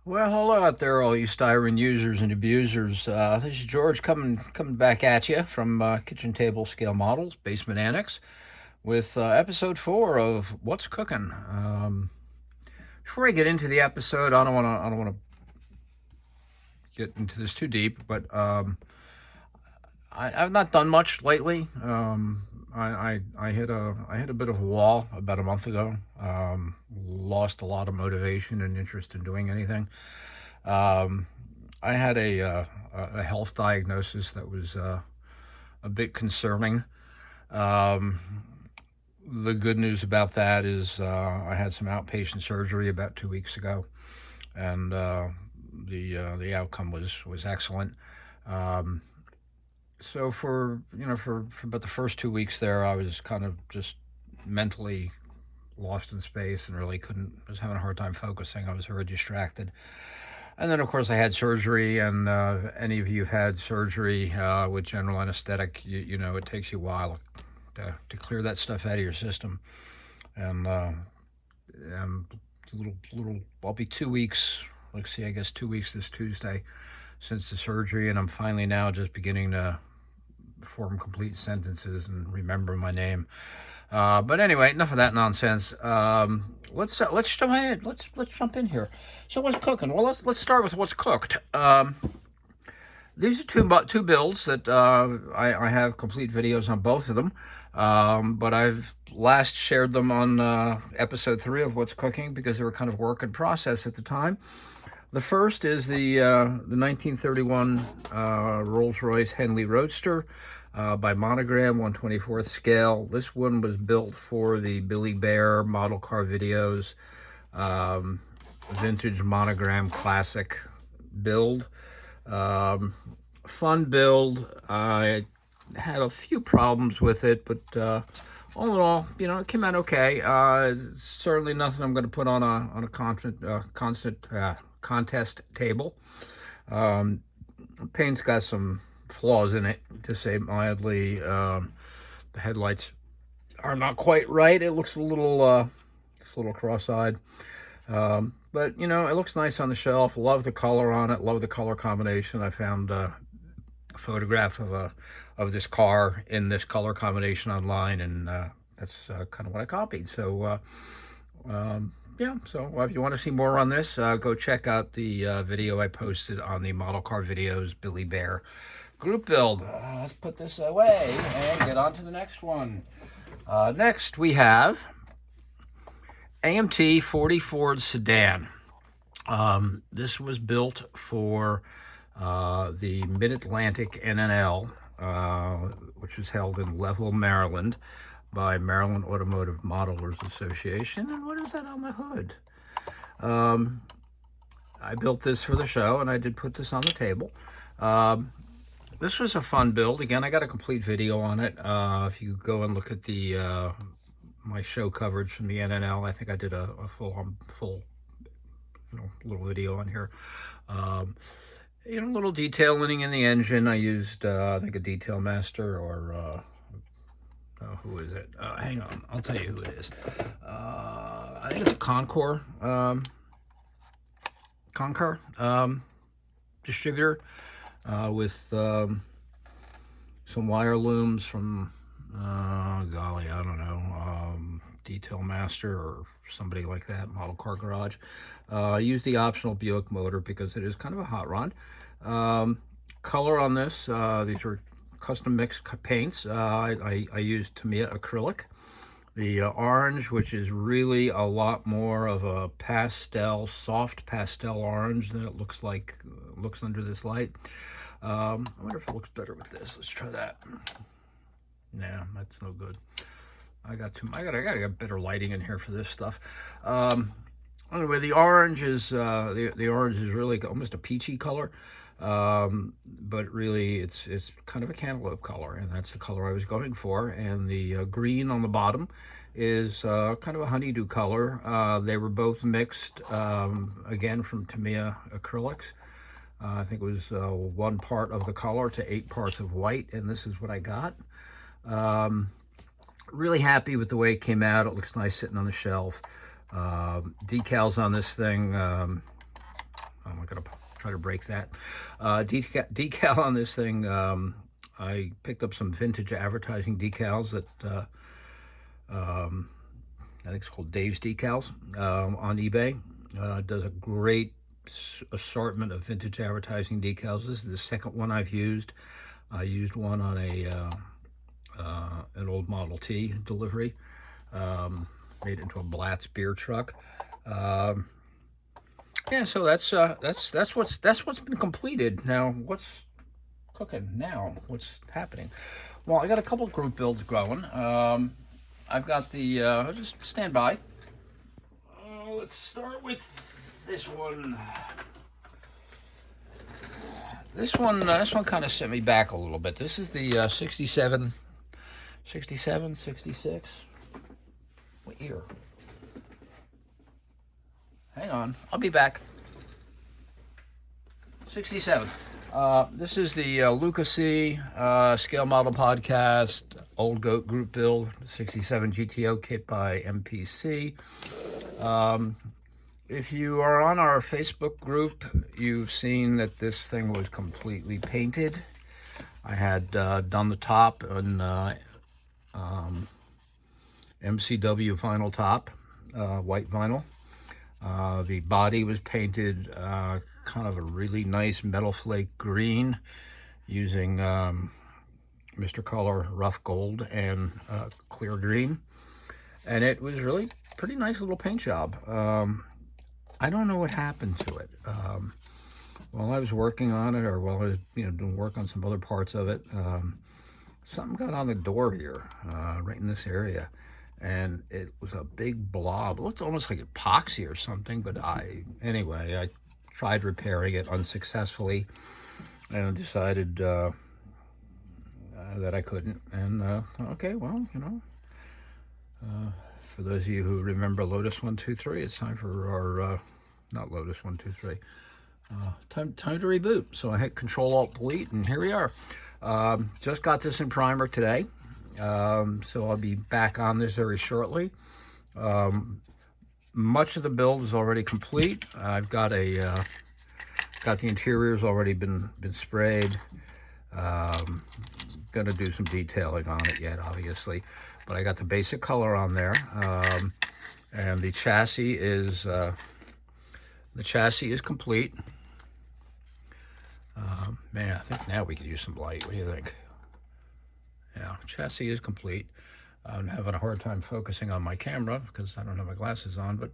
Well, hello out there, all you styrene users and abusers. This is George coming back at you from Kitchen Table Scale Models, Basement Annex, with episode 4 of What's Cooking. Before I get into the episode, I don't want to get into this too deep, but I've not done much lately. I hit a bit of a wall about a month ago. Lost a lot of motivation and interest in doing anything. Um, I had a health diagnosis that was a bit concerning. Um, the good news about that is I had some outpatient surgery about 2 weeks ago, and the outcome was excellent. Um, so for about the first 2 weeks there, I was kind of just mentally lost in space and really couldn't was having a hard time focusing. I was very distracted. And then, of course, I had surgery, and any of you have had surgery with general anesthetic, you know it takes you a while to clear that stuff out of your system. And I'll be 2 weeks. Let's see, I guess 2 weeks this Tuesday since the surgery, and I'm finally now just beginning to form complete sentences and remember my name. But anyway, enough of that nonsense. Let's jump ahead. Let's jump in here. So what's cooking? Well, let's start with what's cooked. These are two builds that I have complete videos on both of them. But I've last shared them on episode 3 of What's Cooking because they were kind of work in process at the time. The first is the 1931 Rolls-Royce Henley Roadster by Monogram, 1/24th scale. This one was built for the Billy Bear model car videos, vintage Monogram classic build. Fun build. I had a few problems with it, but all in all, it came out okay. Certainly nothing I'm going to put on a constant contest table. Paint's got some flaws in it, to say mildly. The headlights are not quite right. It looks a little cross-eyed. But it looks nice on the shelf. Love the color on it. Love the color combination. I found a photograph of this car in this color combination online, and that's kind of what I copied. So yeah, so if you want to see more on this, go check out the video I posted on the Model Car Videos Billy Bear group build. Let's put this away and get on to the next one. Next, we have AMT 40 Ford Sedan. This was built for the Mid-Atlantic NNL, which was held in Level, Maryland, by Maryland Automotive Modelers Association. And what is that on the hood? I built this for the show, and I did put this on the table. This was a fun build. Again, I got a complete video on it. If you go and look at the my show coverage from the NNL, I think I did a full little video on here. Little detailing in the engine. I used I think a Detail Master or who is it? Hang on, I'll tell you who it is. I think it's a Concor distributor with some wire looms from golly, I don't know, Detail Master or somebody like that, Model Car Garage. I used the optional Buick motor because it is kind of a hot rod. Color on this, these are custom mixed paints. I used Tamiya acrylic. The orange, which is really a lot more of a pastel, soft pastel orange than it looks like, looks under this light. I wonder if it looks better with this. Let's try that. Nah, that's no good. I gotta get better lighting in here for this stuff. Anyway, the orange is the orange is really almost a peachy color, but really it's kind of a cantaloupe color, and that's the color I was going for. And the green on the bottom is kind of a honeydew color. They were both mixed, again from Tamiya acrylics. I think it was 1 part of the color to 8 parts of white, and this is what I got. Really happy with the way it came out. It looks nice sitting on the shelf. Decals on this thing, going to try to break that. Decal on this thing, I picked up some vintage advertising decals that I think it's called Dave's Decals on eBay. Does a great assortment of vintage advertising decals. This is the second one I've used. I used one on an old Model T delivery. Made it into a Blatz beer truck. Yeah, so that's what's been completed. Now, what's cooking now? What's happening? Well, I got a couple group builds growing. I've got the, just stand by. Let's start with this one. This one kind of sent me back a little bit. This is the 67, 66. What year? Hang on, I'll be back. 67. This is the Luca C Scale Model Podcast Old Goat Group Build 67 GTO kit by MPC. If you are on our Facebook group, you've seen that this thing was completely painted. I had done the top on MCW vinyl top, white vinyl. The body was painted kind of a really nice metal flake green using Mr. Color rough gold and clear green. And it was really pretty nice little paint job. I don't know what happened to it. While I was working on it, or while I was doing work on some other parts of it, something got on the door here, right in this area. And it was a big blob. It looked almost like epoxy or something, but anyway, I tried repairing it unsuccessfully and decided that I couldn't. And okay, well, for those of you who remember Lotus 123, it's time for our, not Lotus 123, time to reboot. So I hit Control-Alt-Delete, and here we are. Just got this in primer today. So I'll be back on this very shortly. Much of the build is already complete. I've got the interiors already been sprayed. Gonna do some detailing on it yet, obviously, but I got the basic color on there. And the chassis is complete. Man, I think now we could use some light. What do you think? Yeah, chassis is complete. I'm having a hard time focusing on my camera because I don't have my glasses on, but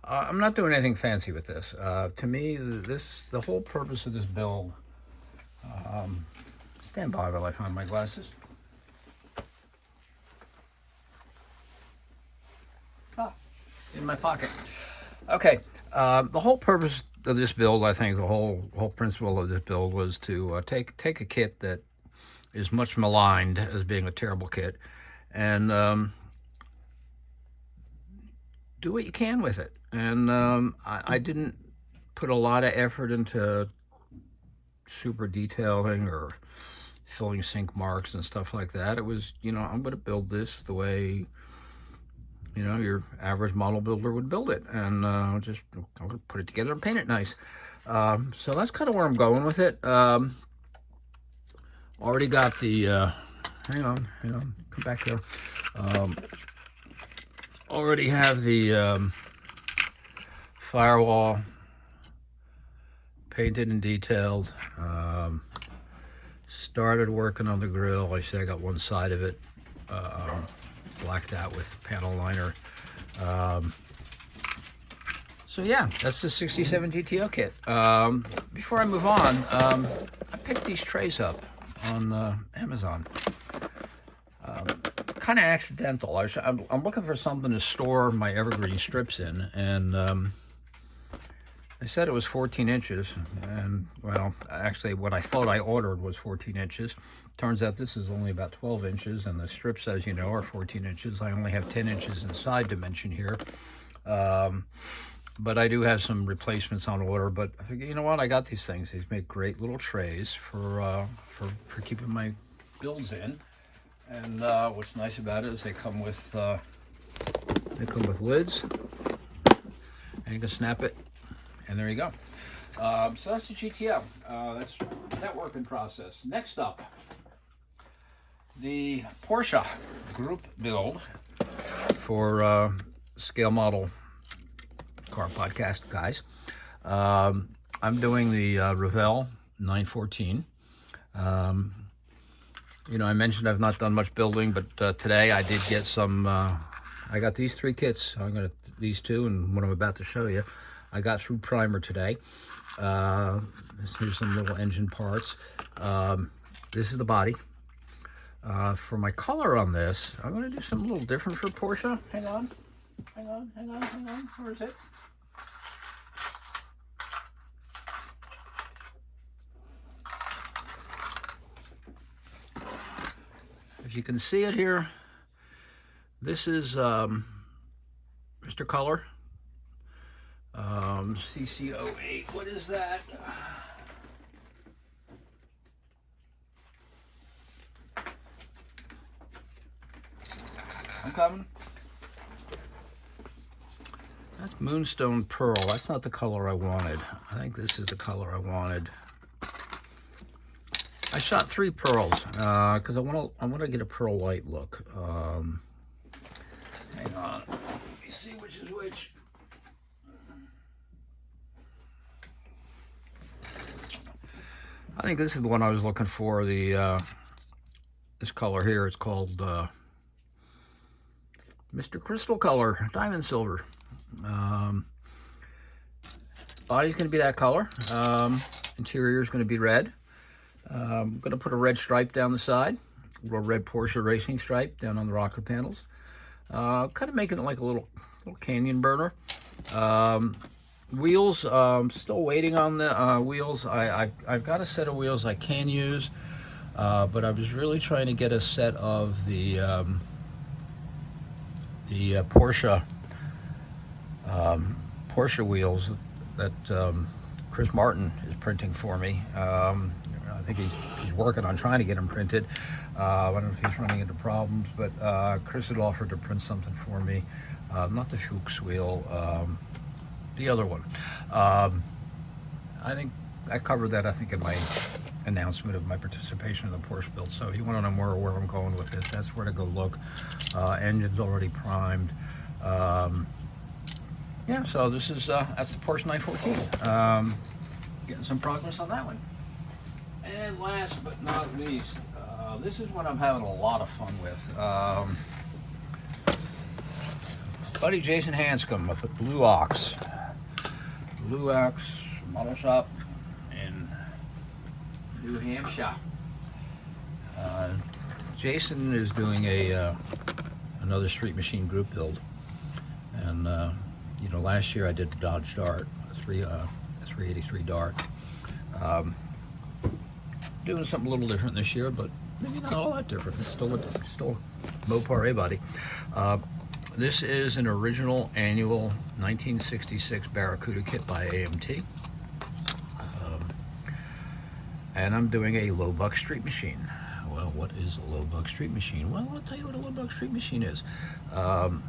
I'm not doing anything fancy with this. To me, the whole purpose of this build, stand by while I find my glasses. In my pocket. Okay, the whole purpose of this build, I think the whole principle of this build was to take a kit that is much maligned as being a terrible kit, and do what you can with it. And I didn't put a lot of effort into super detailing or filling sink marks and stuff like that. It was, I'm going to build this the way, your average model builder would build it. And I'm going to put it together and paint it nice. So that's kind of where I'm going with it. Already got the, hang on, come back here. Already have the firewall painted and detailed. Started working on the grill. Like I said, I got one side of it blacked out with panel liner. So yeah, that's the 67 GTO kit. Before I move on, I picked these trays up on Amazon. Kind of accidental. I'm looking for something to store my Evergreen strips in, and I said it was 14 inches, and well, actually what I thought I ordered was 14 inches. Turns out this is only about 12 inches, and the strips, as you know, are 14 inches. I only have 10 inches in side dimension here. But I do have some replacements on order. But I figured, you know what? I got these things. These make great little trays for keeping my builds in. And what's nice about it is they come with lids, and you can snap it, and there you go. So that's the GTO. That's that work in process. Next up, the Porsche Group Build for scale model car podcast guys. I'm doing the Revell 914. You know, I mentioned I've not done much building, but today I did get some. I got these three kits. These two and what I'm about to show you. I got through primer today. Here's some little engine parts. This is the body. For my color on this, I'm going to do something a little different for Porsche. Hang on. Where is it? If you can see it here, this is Mr. Color. CC08. What is that? I'm coming. That's Moonstone Pearl. That's not the color I wanted. I think this is the color I wanted. I shot 3 pearls because I want to get a pearl white look. Hang on. Let me see which is which. I think this is the one I was looking for. The this color here. It's called Mr. Crystal Color, Diamond Silver. Body's going to be that color. Interior is going to be red. I'm going to put a red stripe down the side, a little red Porsche racing stripe down on the rocker panels. Kind of making it like a little canyon burner. Wheels, still waiting on the wheels. I've got a set of wheels I can use, but I was really trying to get a set of the Porsche wheels that Chris Martin is printing for me. I think he's working on trying to get them printed. I don't know if he's running into problems, but Chris had offered to print something for me. Not the Fuchs wheel, the other one. I think I covered that, I think, in my announcement of my participation in the Porsche Build. So if you want to know more where I'm going with this, that's where to go look. Engine's already primed. Yeah, so this is that's the Porsche 914. Getting some progress on that one. And last but not least, this is one I'm having a lot of fun with. Buddy Jason Hanscom up at Blue Ox Model Shop in New Hampshire. Jason is doing another street machine group build, and you know, last year I did a Dodge Dart, a 383 Dart. Doing something a little different this year, but maybe not all that different. It's still Mopar A-body. This is an original annual 1966 Barracuda kit by AMT. And I'm doing a low buck street machine. Well, what is a low buck street machine? Well, I'll tell you what a low buck street machine is. I'm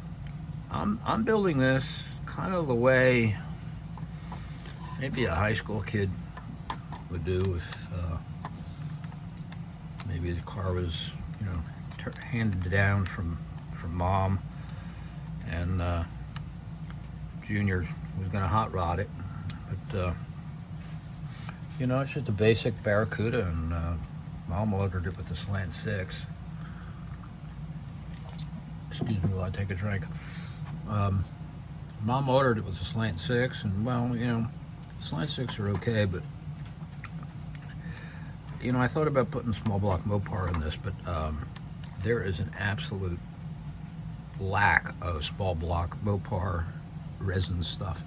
building this kind of the way maybe a high school kid would do if maybe the car was, you know, handed down from mom, and Junior was going to hot rod it, but you know, it's just a basic Barracuda, and mom ordered it with a slant 6. Excuse me while I take a drink. Mom ordered it with a slant 6, and well, you know, slant 6 are okay, but you know, I thought about putting small block Mopar in this, but there is an absolute lack of small block Mopar resin stuff,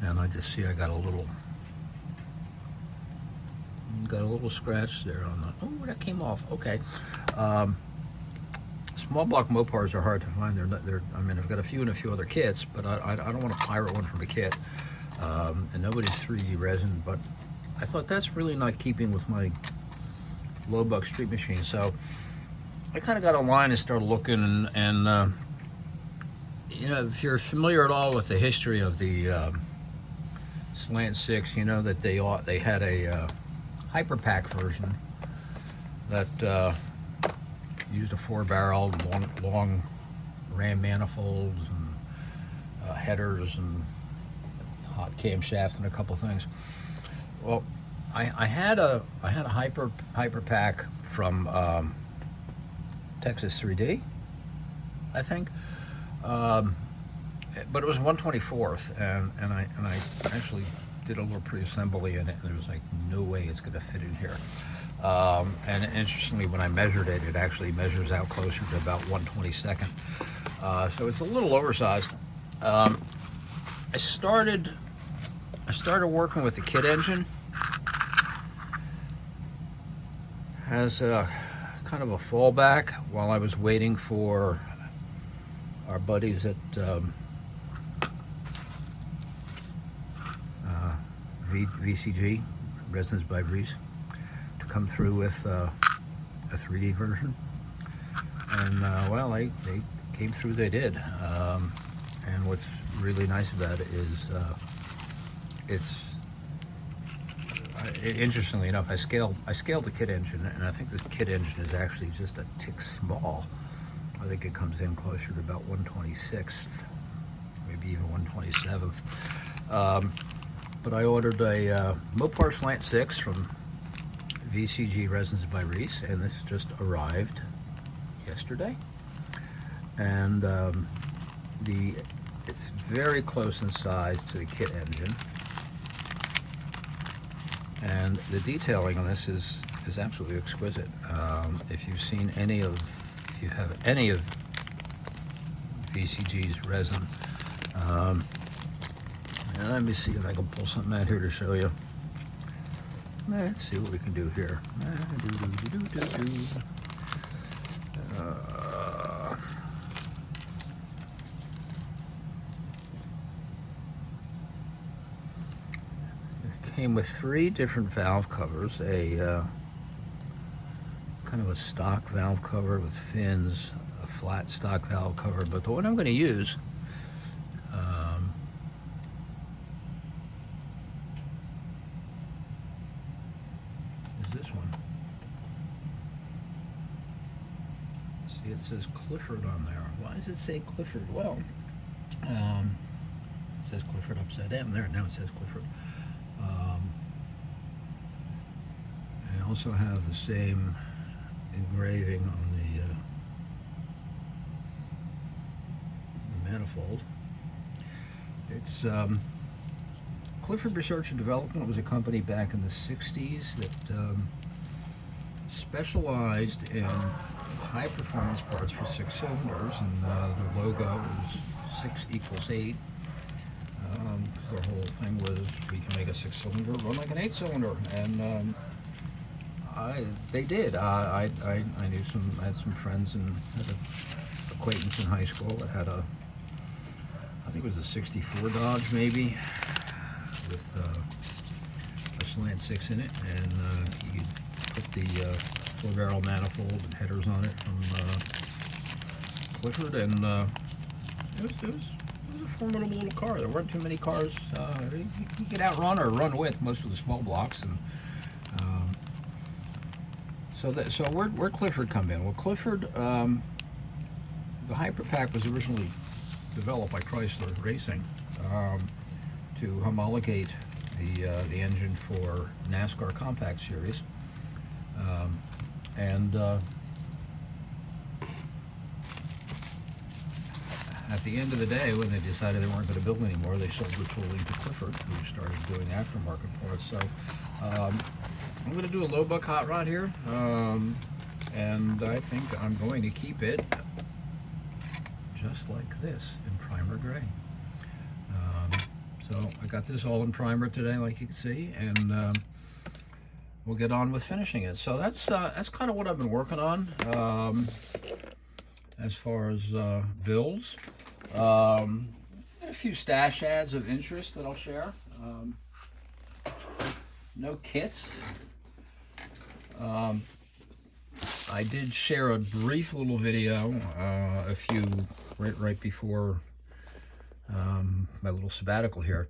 and I just see I got a little scratch there on the. Oh, that came off. Okay. Small block Mopars are hard to find. I mean, I've got a few in a few other kits, but I don't want to pirate one from a kit. And nobody's 3D resin, but I thought that's really not keeping with my low buck street machine. So I kind of got online and started looking, and you know, if you're familiar at all with the history of the Slant 6, you know that they had a hyperpack version that used a 4-barrel, long ram manifolds and headers and hot camshaft and a couple things. Well, I had a hyperpack from Texas 3D, I think, but it was 1/24th, and I actually did a little pre-assembly in it, and there was like no way it's going to fit in here. And interestingly, when I measured it, it actually measures out closer to about 1/22nd. So it's a little oversized. I started working with the kit engine. As a kind of a fallback while I was waiting for our buddies at VCG, Resonance by Breeze, to come through with a 3D version. And well, they came through, they did. And what's really nice about it is interestingly enough, I scaled the kit engine, and I think the kit engine is actually just a tick small. I think it comes in closer to about 1/26th, maybe even 1/27th. But I ordered a Mopar Slant 6 from VCG Resonance by Reese, and this just arrived yesterday. And it's very close in size to the kit engine. And the detailing on this is absolutely exquisite. If you have any of VCG's resin, and let me see if I can pull something out here to show you. Let's see what we can do here. Came with 3 different valve covers, a kind of a stock valve cover with fins, a flat stock valve cover, but the one I'm going to use is this one. See, it says Clifford on there. Why does it say Clifford? Well, it says Clifford upside down there. Now it says Clifford. I also have the same engraving on the manifold. It's Clifford Research and Development was a company back in the 60s that specialized in high performance parts for 6 cylinders, and the logo is 6 = 8. Their whole thing was, we can make a 6-cylinder run like an 8-cylinder, and they did. I had some friends and had an acquaintance in high school that had I think it was a 64 Dodge maybe, with a Slant 6 in it, and you could put the 4-barrel manifold and headers on it from Clifford, and it was a formidable little car. There weren't too many cars you could outrun or run with most of the small blocks, and so where'd Clifford come in? Well, Clifford, the Hyperpack was originally developed by Chrysler Racing to homologate the engine for NASCAR Compact Series, and at the end of the day, when they decided they weren't going to build anymore, they sold the tooling to Clifford, who started doing aftermarket parts. So I'm going to do a low buck hot rod here, and I think I'm going to keep it just like this in primer gray. So I got this all in primer today, like you can see, and we'll get on with finishing it. So that's kind of what I've been working on as far as builds. A few stash ads of interest that I'll share. No kits. I did share a brief little video right before my little sabbatical here,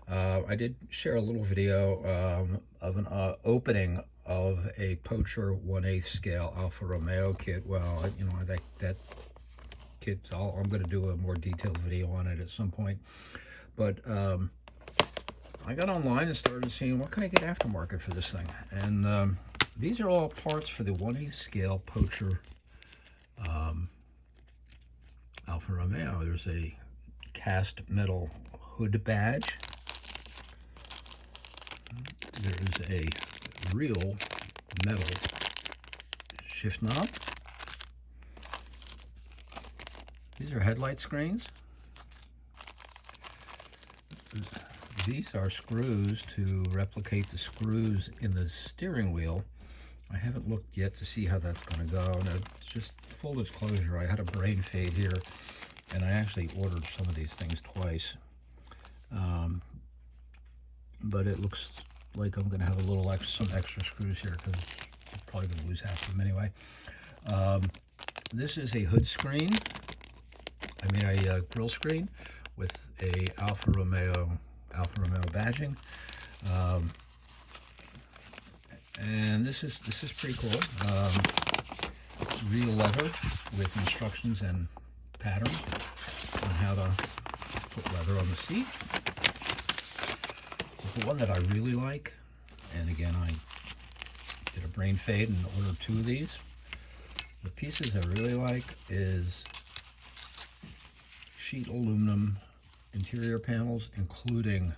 I did share a little video of an opening of a Porsche 1/8 scale Alfa Romeo kit. Well, you know, that kit, I'm going to do a more detailed video on it at some point. But I got online and started seeing what can I get aftermarket for this thing. And these are all parts for the 1/8 scale Porsche Alfa Romeo. There's a cast metal hood badge. There's a real metal shift knob. These are headlight screens. These are screws to replicate the screws in the steering wheel. I haven't looked yet to see how that's going to go. Now, just full disclosure, I had a brain fade here, and I actually ordered some of these things twice. But it looks like I'm going to have a little some extra screws here because I'm probably going to lose half of them anyway. This is a hood screen. I mean a grill screen with a Alfa Romeo badging. And this is pretty cool. Real leather with instructions and patterns on how to put leather on the seat. But the one that I really like, and again I did a brain fade and ordered 2 of these. The pieces I really like is sheet aluminum interior panels, including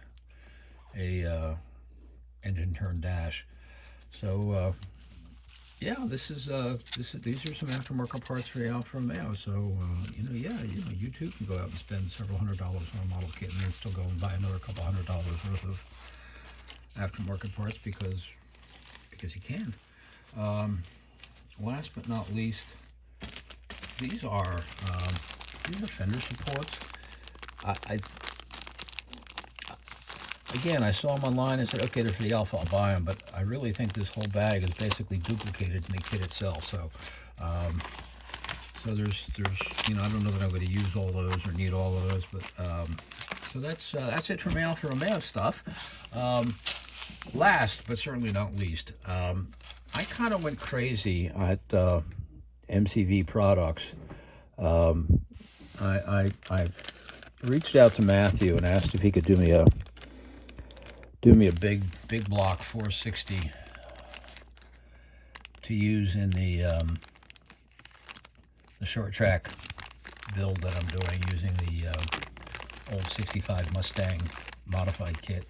a engine turn dash. So yeah, these are some aftermarket parts for the Alfa Romeo. So you too can go out and spend several $100s on a model kit and then still go and buy another couple $100 worth of aftermarket parts because you can. Last but not least, these are fender supports. Again, I saw them online and said, okay, they're for the Alfa, I'll buy them, but I really think this whole bag is basically duplicated in the kit itself. So, so there's, I don't know that I'm going to use all those or need all of those, but so that's it for my Alfa Romeo stuff. Last but certainly not least, I kind of went crazy at MCV Products. I reached out to Matthew and asked if he could do me a big block 460 to use in the short track build that I'm doing using the old 65 Mustang modified kit,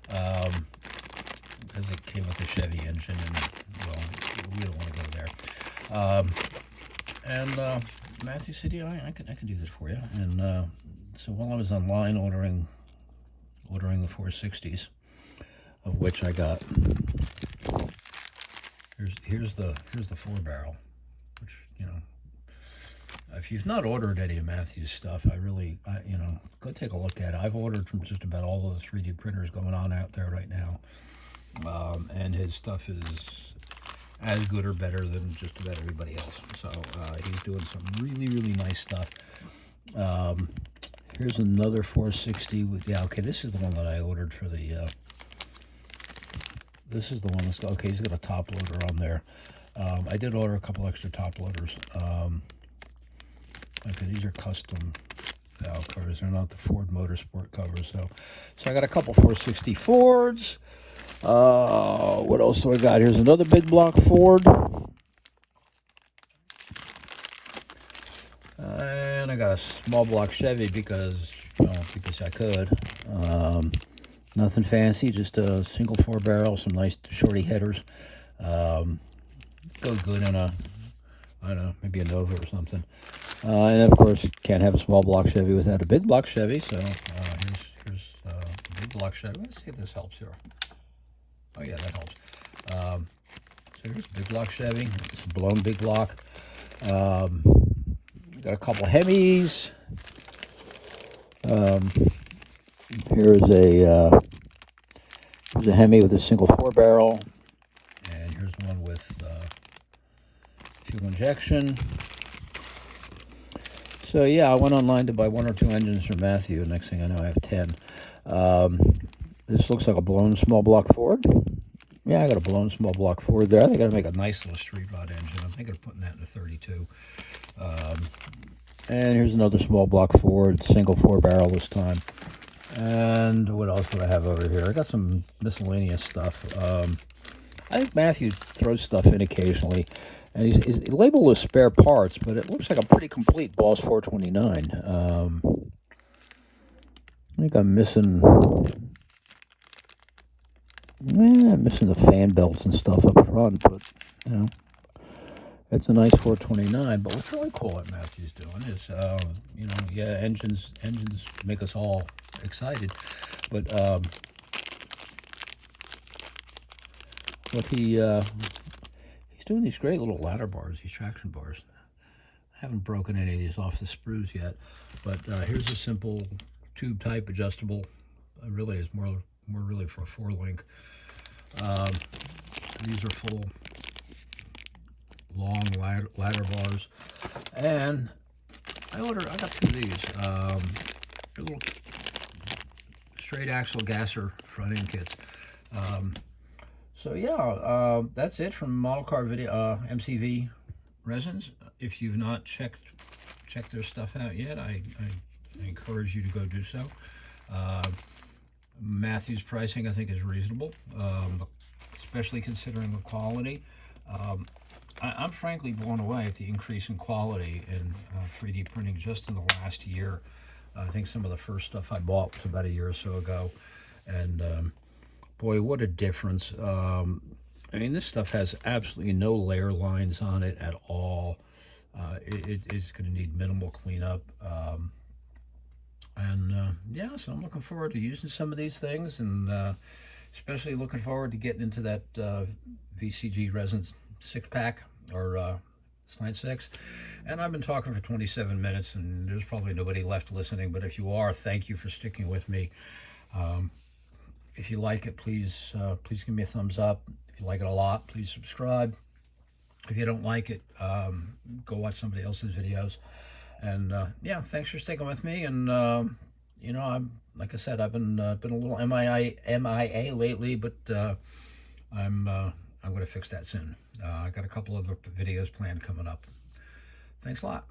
because it came with a Chevy engine, and well, we don't want to go there. And Matthew said, yeah, I can do this for you. And so while I was online ordering the 460s, of which I got, here's the 4-barrel, which, if you've not ordered any of Matthew's stuff, go take a look at it. I've ordered from just about all of the 3D printers going on out there right now, and his stuff is as good or better than just about everybody else. So he's doing some really nice stuff. Here's another 460 with, this is the one that I ordered for the this is the one that's, okay, he's got a top loader on there. I did order a couple extra top loaders. Okay, these are custom valve covers. They're not the Ford Motorsport covers. So I got a couple 460 Fords. What else do I got? Here's another big block Ford. And I got a small block Chevy because I could. Nothing fancy, just a single 4-barrel, some nice shorty headers. Goes good in a, I don't know, maybe a Nova or something. And of course, can't have a small block Chevy without a big block Chevy. So here's a big block Chevy. Let's see if this helps here. Oh yeah, that helps. So here's a big block Chevy. It's a blown big block. Got a couple Hemis. Here's a Hemi with a single 4-barrel, and here's one with fuel injection. So yeah, I went online to buy 1 or 2 engines from Matthew. Next thing I know, I have 10. This looks like a blown small block Ford. Yeah, I got a blown small block Ford there. I think I got to make a nice little street rod engine. I'm thinking of putting that in a 32. And here's another small block Ford, single 4-barrel this time. And what else would I have over here? I got some miscellaneous stuff. I think Matthew throws stuff in occasionally, and he's labeled as spare parts, but it looks like a pretty complete Boss 429. I think I'm missing the fan belts and stuff up front, but you know, it's a nice 429. But what's really cool that Matthew's doing is, you know, yeah, engines make us all excited, but what he's doing these great little ladder bars, these traction bars. I haven't broken any of these off the sprues yet, but here's a simple tube type adjustable. Really is more really for a 4-link. These are full long ladder bars, and I got 2 of these. They're little straight axle gasser front end kits. So yeah, that's it from Model Car Video, MCV Resins. If you've not checked their stuff out yet, I encourage you to go do so. Matthew's pricing, I think, is reasonable, especially considering the quality. I'm frankly blown away at the increase in quality in 3D printing just in the last year. I think some of the first stuff I bought was about a year or so ago, and boy, what a difference. I mean, this stuff has absolutely no layer lines on it at all. It is going to need minimal cleanup. Yeah, so I'm looking forward to using some of these things, and especially looking forward to getting into that VCG resin 6-pack or slant 6. And I've been talking for 27 minutes, and there's probably nobody left listening, but if you are, thank you for sticking with me. If you like it, please give me a thumbs up. If you like it a lot, please subscribe. If you don't like it, go watch somebody else's videos. And yeah, thanks for sticking with me. And you know, like I said, I've been a little MIA lately, but I'm going to fix that soon. I got a couple of videos planned coming up. Thanks a lot.